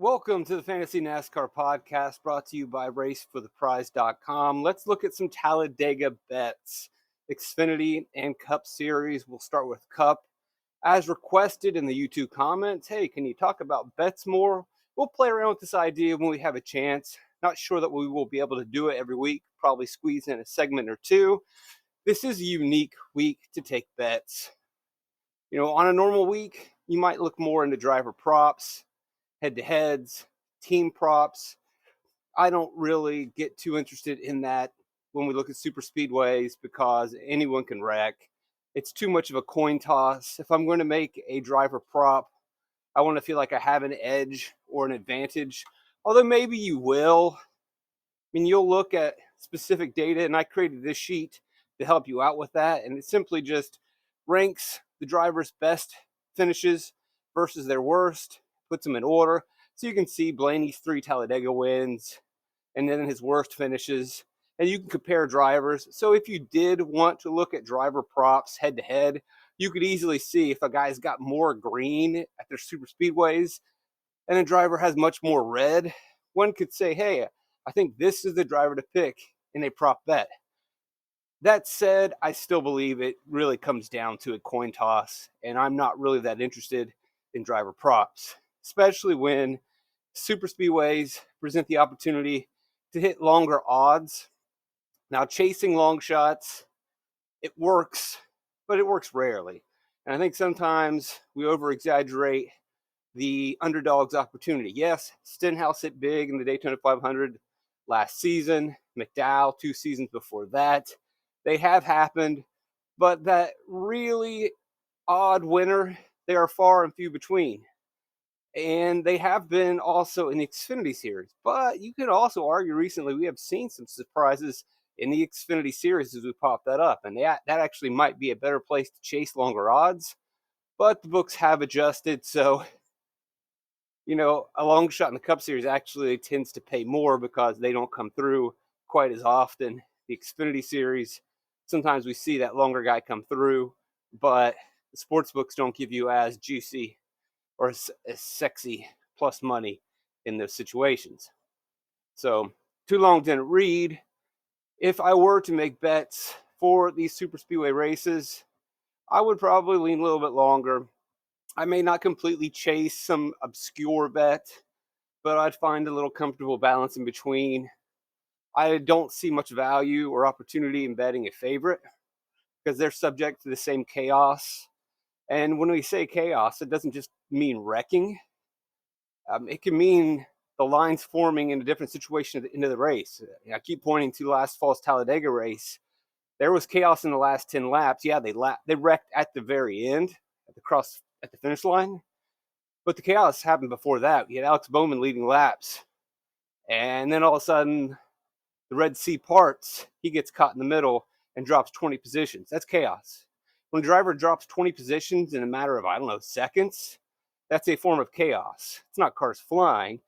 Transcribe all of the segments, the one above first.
Welcome to the Fantasy NASCAR podcast brought to you by racefortheprize.com. Let's look at some Talladega bets. Xfinity and Cup Series. We'll start with Cup. As requested in the YouTube comments, hey, can you talk about bets more? We'll play around with this idea when we have a chance. Not sure that we will be able to do it every week. Probably squeeze in a segment or two. This is a unique week to take bets. On a normal week, you might look more into driver props, head-to-heads, team props. I don't really get too interested in that when we look at super speedways because anyone can wreck. It's too much of a coin toss. If I'm going to make a driver prop, I want to feel like I have an edge or an advantage. Although maybe you will. You'll look at specific data, and I created this sheet to help you out with that. And it simply just ranks the driver's best finishes versus their worst, puts them in order. So you can see Blaney's 3 Talladega wins and then his worst finishes. And you can compare drivers. So if you did want to look at driver props head to head, you could easily see if a guy's got more green at their super speedways and a driver has much more red. One could say, hey, I think this is the driver to pick in a prop bet. That said, I still believe it really comes down to a coin toss, and I'm not really that interested in driver props, especially when super speedways present the opportunity to hit longer odds. Now, chasing long shots, it works, but it works rarely. And I think sometimes we over-exaggerate the underdog's opportunity. Yes, Stenhouse hit big in the Daytona 500 last season, McDowell 2 seasons before that. They have happened, but that really odd winner, they are far and few between. And they have been also in the Xfinity Series. But you could also argue recently we have seen some surprises in the Xfinity Series as we pop that up. And that actually might be a better place to chase longer odds. But the books have adjusted, so a long shot in the Cup Series actually tends to pay more because they don't come through quite as often. The Xfinity Series, sometimes we see that longer guy come through, but the sports books don't give you as juicy or as sexy plus money in those situations. So, too long didn't read. If I were to make bets for these super speedway races, I would probably lean a little bit longer. I may not completely chase some obscure bet, but I'd find a little comfortable balance in between. I don't see much value or opportunity in betting a favorite because they're subject to the same chaos. And when we say chaos, it doesn't just mean wrecking. It can mean the lines forming in a different situation at the end of the race. I keep pointing to last fall's Talladega race. There was chaos in the last 10 laps. Yeah, they wrecked at the very end at the finish line. But the chaos happened before that. We had Alex Bowman leading laps. And then all of a sudden, the Red Sea parts. He gets caught in the middle and drops 20 positions. That's chaos. When a driver drops 20 positions in a matter of, seconds, that's a form of chaos. It's not cars flying.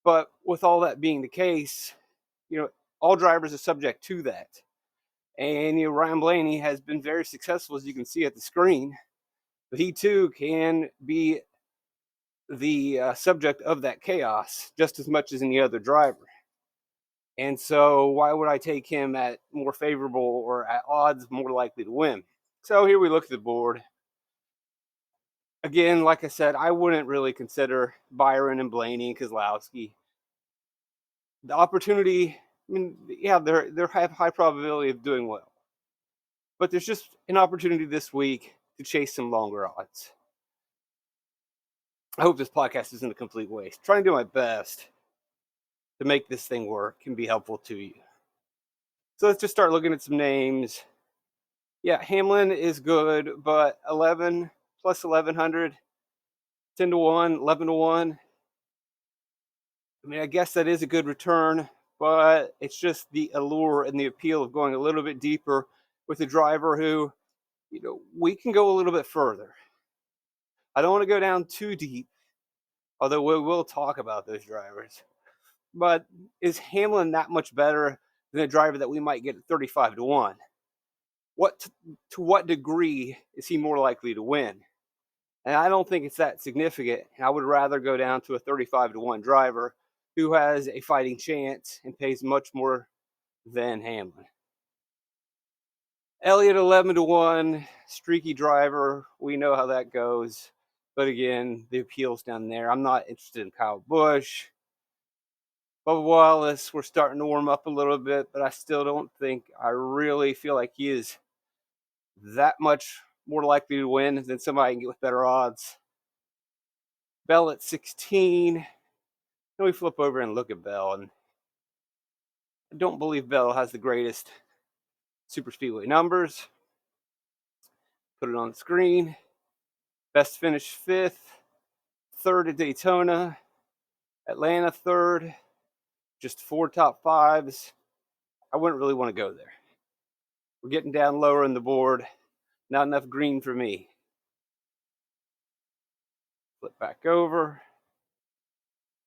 But with all that being the case, all drivers are subject to that. And, Ryan Blaney has been very successful, as you can see at the screen. But he, too, can be the subject of that chaos just as much as any other driver. And so why would I take him at more favorable or at odds more likely to win? So here we look at the board. Again, like I said, I wouldn't really consider Byron and Blaney and Keselowski. The opportunity, they have high probability of doing well. But there's just an opportunity this week to chase some longer odds. I hope this podcast isn't a complete waste. Trying to do my best to make this thing work and be helpful to you. So let's just start looking at some names. Yeah, Hamlin is good, but 11 plus 1100, 10 to 1, 11 to 1. I guess that is a good return, but it's just the allure and the appeal of going a little bit deeper with a driver who, we can go a little bit further. I don't want to go down too deep, although we will talk about those drivers. But is Hamlin that much better than a driver that we might get at 35 to 1? To what degree is he more likely to win? And I don't think it's that significant. I would rather go down to a 35-1 driver who has a fighting chance and pays much more than Hamlin. Elliott 11-1, streaky driver. We know how that goes. But again, the appeal's down there. I'm not interested in Kyle Busch. Bubba Wallace, we're starting to warm up a little bit, but I still don't think, I really feel like he is that much more likely to win than somebody can get with better odds. Bell at 16. Then we flip over and look at Bell, and I don't believe Bell has the greatest super speedway numbers. Put it on the screen. Best finish 5th, 3rd at Daytona, Atlanta 3rd, just 4 top 5s. I wouldn't really want to go there. We're getting down lower in the board. Not enough green for me. Flip back over.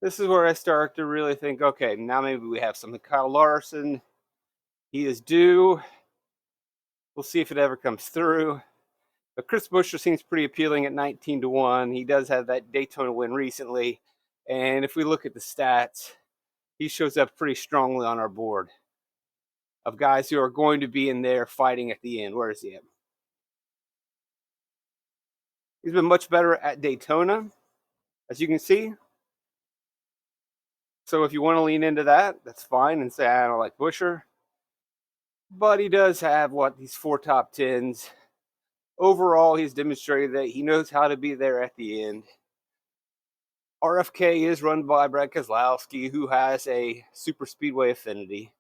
This is where I start to really think, okay, now maybe we have something. Kyle Larson, he is due. We'll see if it ever comes through. But Chris Buescher seems pretty appealing at 19-1. He does have that Daytona win recently. And if we look at the stats, he shows up pretty strongly on our board of guys who are going to be in there fighting at the end. Where is he at? He's been much better at Daytona, as you can see. So if you want to lean into that, that's fine and say, I don't like Buescher. But he does have, these 4 top 10s. Overall, he's demonstrated that he knows how to be there at the end. RFK is run by Brad Keselowski, who has a super speedway affinity.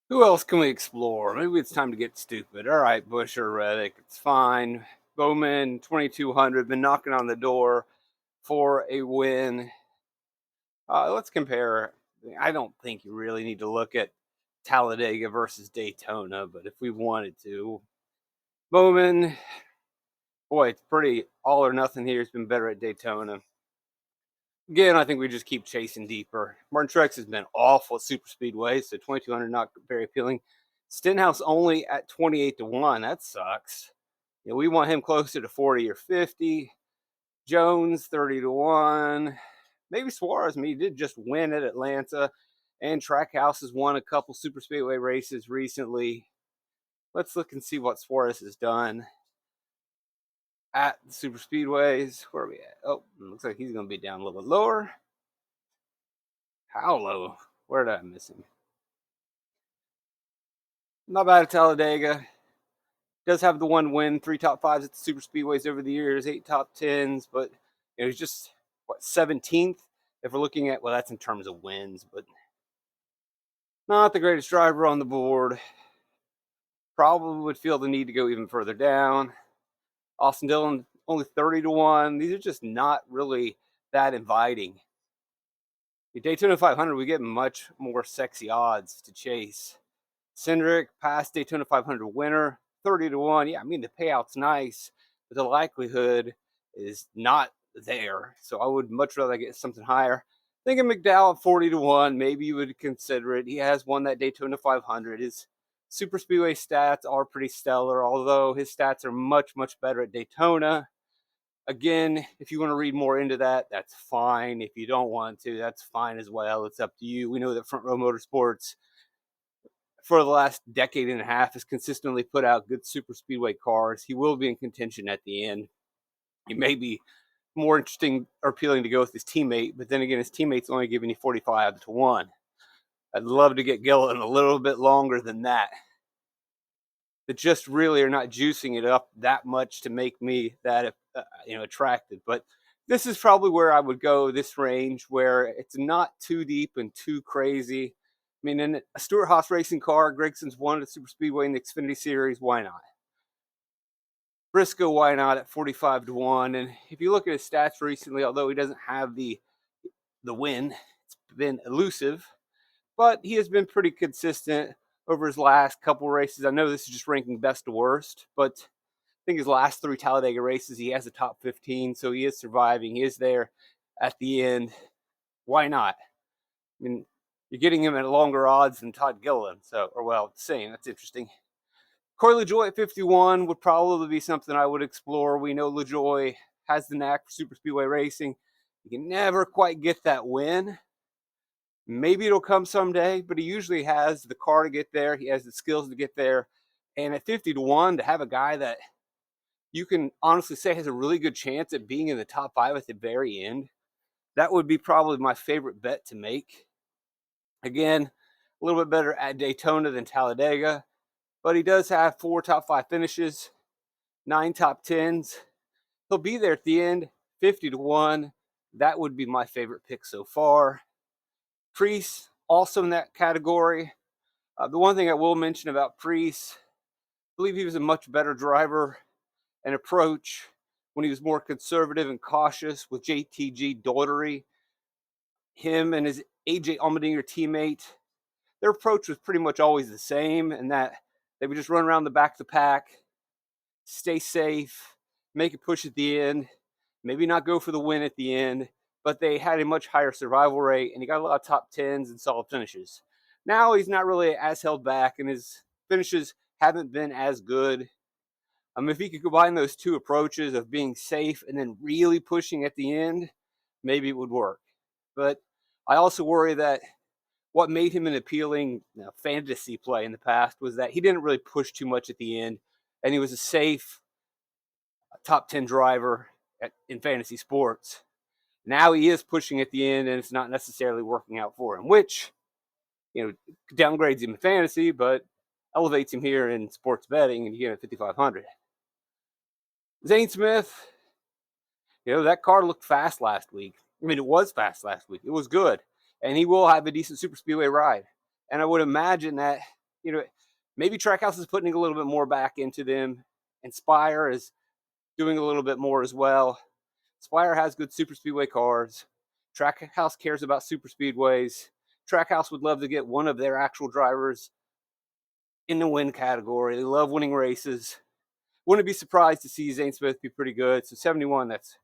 Who else can we explore? Maybe it's time to get stupid. All right, Buescher, Reddick, it's fine. Bowman, 2,200, been knocking on the door for a win. Let's compare. I don't think you really need to look at Talladega versus Daytona, but if we wanted to, Bowman, boy, it's pretty all or nothing here. He's been better at Daytona. Again, I think we just keep chasing deeper. Martin Truex has been awful at super speedway, so 2,200 not very appealing. Stenhouse only at 28-1. That sucks. We want him closer to 40 or 50. Jones 30-1. Maybe Suarez. He did just win at Atlanta, and Trackhouse has won a couple super speedway races recently. Let's look and see what Suarez has done at the super speedways. Where are we at? Oh, looks like he's going to be down a little bit lower. How low? Where did I miss him? Not bad at Talladega. Does have the 1 win, 3 top 5s at the super speedways over the years, 8 top 10s, but he's just 17th if we're looking at, that's in terms of wins, but not the greatest driver on the board. Probably would feel the need to go even further down. Austin Dillon only 30-1. These are just not really that inviting. The Daytona 500, we get much more sexy odds to chase. Cindric, past Daytona 500 winner, 30-1. Yeah, the payout's nice, but the likelihood is not there. So I would much rather get something higher. Thinking McDowell at 40-1, maybe you would consider it. He has won that Daytona 500. His super speedway stats are pretty stellar, although his stats are much, much better at Daytona. Again, if you want to read more into that, that's fine. If you don't want to, that's fine as well. It's up to you. We know that Front Row Motorsports for the last decade and a half has consistently put out good super speedway cars. He will be in contention at the end. He may be more interesting or appealing to go with his teammate, but then again, his teammate's only giving you 45-1. I'd love to get Gillen a little bit longer than that. That just really are not juicing it up that much to make me that attracted. But this is probably where I would go, this range, where it's not too deep and too crazy. In a Stewart-Haas racing car, Gregson's won at Super Speedway in the Xfinity Series. Why not? Briscoe, why not at 45-1? And if you look at his stats recently, although he doesn't have the win, it's been elusive, but he has been pretty consistent over his last couple races. I know this is just ranking best to worst, but I think his last 3 Talladega races, he has a top 15, so he is surviving. He is there at the end. Why not? You're getting him at longer odds than Todd Gilliland, same. That's interesting. Corey LaJoie at 51 would probably be something I would explore. We know LaJoie has the knack for super speedway racing. He can never quite get that win. Maybe it'll come someday, but he usually has the car to get there. He has the skills to get there. And at 50-1, to have a guy that you can honestly say has a really good chance at being in the top 5 at the very end, that would be probably my favorite bet to make. Again, a little bit better at Daytona than Talladega, but he does have 4 top 5 finishes, 9 top 10s. He'll be there at the end, 50-1. That would be my favorite pick so far. Priest, also in that category. The one thing I will mention about Priest, I believe he was a much better driver and approach when he was more conservative and cautious with JTG Daugherty. Him and his AJ Allmendinger teammate, their approach was pretty much always the same, and that they would just run around the back of the pack, stay safe, make a push at the end, maybe not go for the win at the end, but they had a much higher survival rate, and he got a lot of top 10s and solid finishes. Now he's not really as held back, and his finishes haven't been as good. If he could combine those two approaches of being safe and then really pushing at the end, maybe it would work. But I also worry that what made him an appealing fantasy play in the past was that he didn't really push too much at the end, and he was a safe top 10 driver in fantasy sports. Now he is pushing at the end, and it's not necessarily working out for him, which downgrades him in fantasy, but elevates him here in sports betting, and you get him at 5,500. Zane Smith, that car looked fast last week. It was fast last week. It was good, and he will have a decent super speedway ride. And I would imagine that maybe Trackhouse is putting a little bit more back into them, and Spire is doing a little bit more as well. Spire has good super speedway cars. Trackhouse cares about super speedways. Trackhouse would love to get one of their actual drivers in the win category. They love winning races. Wouldn't be surprised to see Zane Smith be pretty good. So 71, that's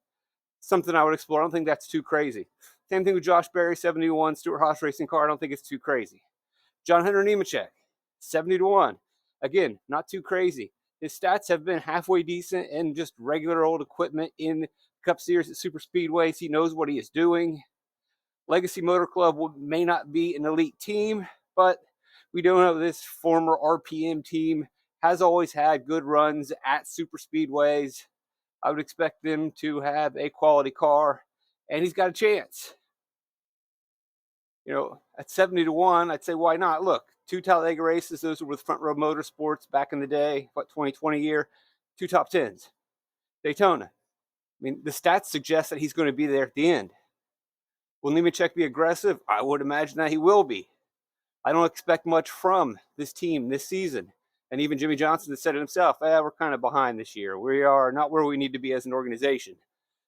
something I would explore. I don't think that's too crazy. Same thing with Josh Berry, 71, Stuart Haas racing car. I don't think it's too crazy. John Hunter Nemechek, 70-1. Again, not too crazy. His stats have been halfway decent and just regular old equipment in Cup Series at super speedways. He knows what he is doing. Legacy Motor Club may not be an elite team, but we do know this former RPM team has always had good runs at super speedways. I would expect them to have a quality car, and he's got a chance. At 70-1, I'd say, why not? Look, 2 Talladega races, those were with Front Row Motorsports back in the day, 2020 year, 2 top 10s. Daytona. The stats suggest that he's going to be there at the end. Will Nemechek be aggressive? I would imagine that he will be. I don't expect much from this team this season. And even Jimmy Johnson has said it himself, we're kind of behind this year. We are not where we need to be as an organization.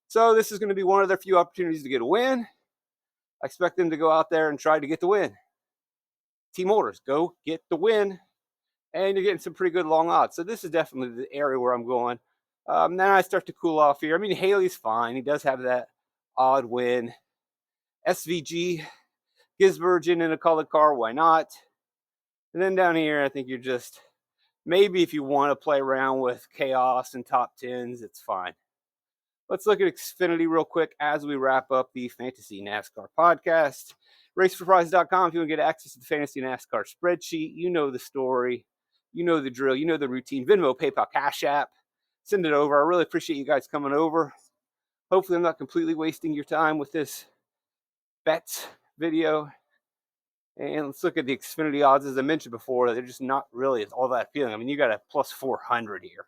So this is going to be one of their few opportunities to get a win. I expect them to go out there and try to get the win. Team orders, go get the win. And you're getting some pretty good long odds. So this is definitely the area where I'm going. Then I start to cool off here. Haley's fine. He does have that odd win. SVG, Gisbergen in a colored car, why not? And then down here, I think you're just, maybe if you want to play around with chaos and top 10s, it's fine. Let's look at Xfinity real quick as we wrap up the Fantasy NASCAR podcast. RaceForPrize.com if you want to get access to the Fantasy NASCAR spreadsheet. You know the story. You know the drill. You know the routine. Venmo, PayPal, Cash App. Send it over. I really appreciate you guys coming over. Hopefully I'm not completely wasting your time with this bets video. And let's look at the Xfinity odds. As I mentioned before, they're just not really all that appealing. You got a plus 400 here.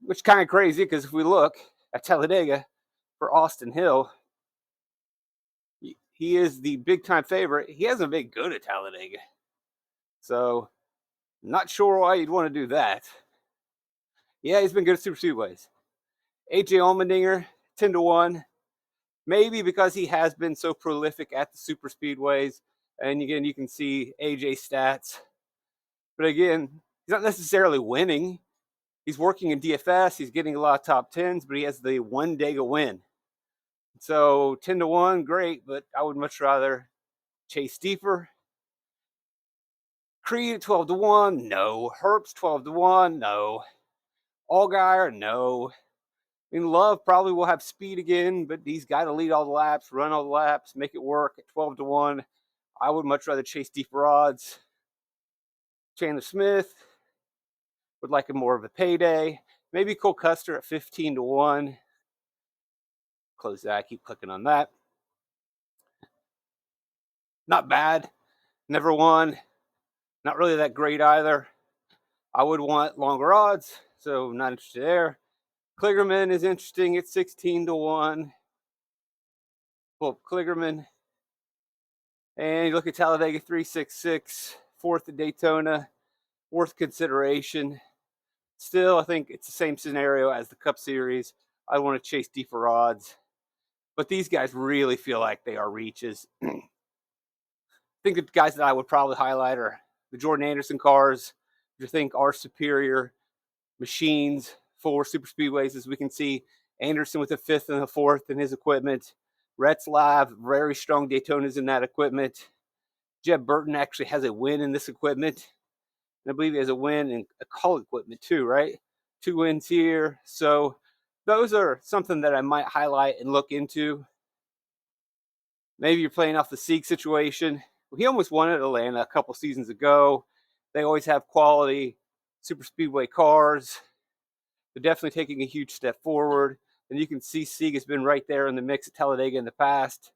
Which is kind of crazy because if we look at Talladega for Austin Hill, he is the big-time favorite. He hasn't been good at Talladega. So, not sure why you'd want to do that. Yeah, he's been good at super speedways. AJ Allmendinger, 10-1. Maybe because he has been so prolific at the super speedways. And again, you can see AJ stats. But again, he's not necessarily winning. He's working in DFS. He's getting a lot of top 10s, but he has the one Dega win. So 10-1, great, but I would much rather Chase Steeper. Creed 12-1, no. Herbst 12-1, no. Allgaier, no. I mean, Love probably will have speed again, but he's got to lead all the laps, run all the laps, make it work at 12-1. I would much rather chase deeper odds. Chandler Smith would like a more of a payday. Maybe Cole Custer at 15-1. Close that. Keep clicking on that. Not bad. Never won. Not really that great either. I would want longer odds, so not interested there. Kligerman is interesting at 16-1. Pull up Kligerman. And you look at Talladega 366, fourth at Daytona, worth consideration. Still, I think it's the same scenario as the Cup Series. I want to chase deeper odds. But these guys really feel like they are reaches. I think the guys that I would probably highlight are the Jordan Anderson cars, which I think are superior machines for super speedways, as we can see. Anderson with a fifth and a fourth in his equipment. Rhett's Live, very strong Daytonas in that equipment. Jeb Burton actually has a win in this equipment. And I believe he has a win in a call equipment too, right? 2 wins here. So those are something that I might highlight and look into. Maybe you're playing off the Sieg situation. He almost won at Atlanta a couple seasons ago. They always have quality super speedway cars. They're definitely taking a huge step forward. And you can see Sieg has been right there in the mix at Talladega in the past.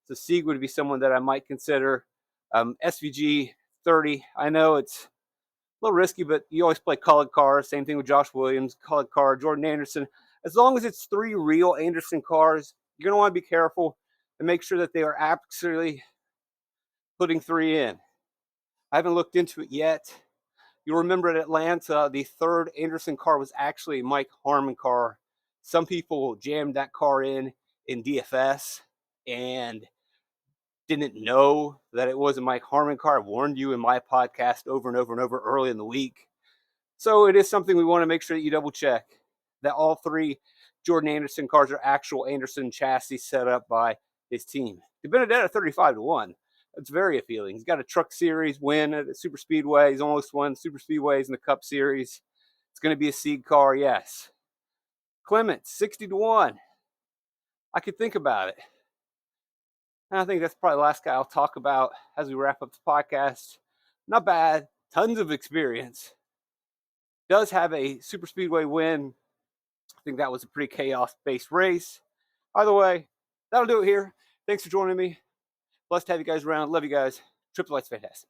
So Sieg would be someone that I might consider. SVG 30, I know it's a little risky, but you always play colored cars. Same thing with Josh Williams, colored car, Jordan Anderson. As long as it's 3 real Anderson cars, you're going to want to be careful and make sure that they are absolutely putting 3 in. I haven't looked into it yet. You'll remember at Atlanta, the third Anderson car was actually a Mike Harmon car. Some people jammed that car in DFS and didn't know that it was a Mike Harmon car. I warned you in my podcast over and over and over early in the week. So it is something we want to make sure that you double check that all 3 Jordan Anderson cars are actual Anderson chassis set up by his team. DiBenedetto 35-1. That's very appealing. He's got a Truck Series win at the Super Speedway. He's almost won Super Speedways in the Cup Series. It's going to be a Sieg car, yes. Clements 60-1. I could think about it. And I think that's probably the last guy I'll talk about as we wrap up the podcast. Not bad. Tons of experience. Does have a Super Speedway win. I think that was a pretty chaos-based race. Either way, that'll do it here. Thanks for joining me. Blessed to have you guys around. Love you guys. Triple Light's fantastic.